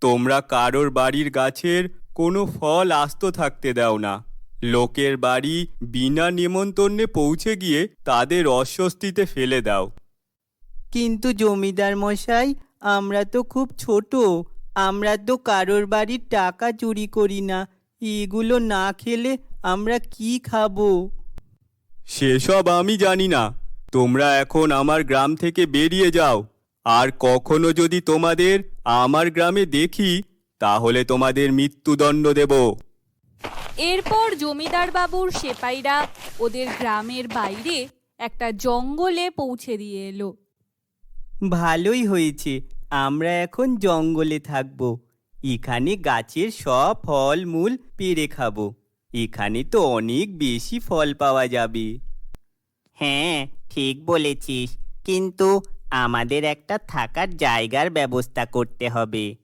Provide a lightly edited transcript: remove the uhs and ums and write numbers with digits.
তোমরা কারোর বাড়ির গাছের কোনো ফল আস্ত থাকতে দাও না। লোকের বাড়ি বিনা নেমন্তন্নে পৌঁছে গিয়ে তাদের অস্বস্তিতে ফেলে দাও। কিন্তু জমিদার মশাই, আমরা তো খুব ছোট। আমরা তো কারোর বাড়ির টাকা চুরি করি না। এগুলো না খেলে আমরা কি খাবো? সেসব আমি জানি না। তোমরা এখন আমার গ্রাম থেকে বেরিয়ে যাও। আর কখনো যদি তোমাদের আমার গ্রামে দেখি, তাহলে তোমাদের মৃত্যুদণ্ড দেব। এরপর জমিদার বাবুর সেপাইরা ওদের গ্রামের বাইরে একটা জঙ্গলে পৌঁছে দিয়ে এলো। ভালোই হয়েছে, আমরা এখন জঙ্গলে থাকবো। এখানে গাছের সব ফল মূল পেড়ে খাবো। এখানে তো অনেক বেশি ফল পাওয়া যাবে। হ্যাঁ, ঠিক বলেছিস, কিন্তু আমাদের একটা থাকার জায়গার ব্যবস্থা করতে হবে।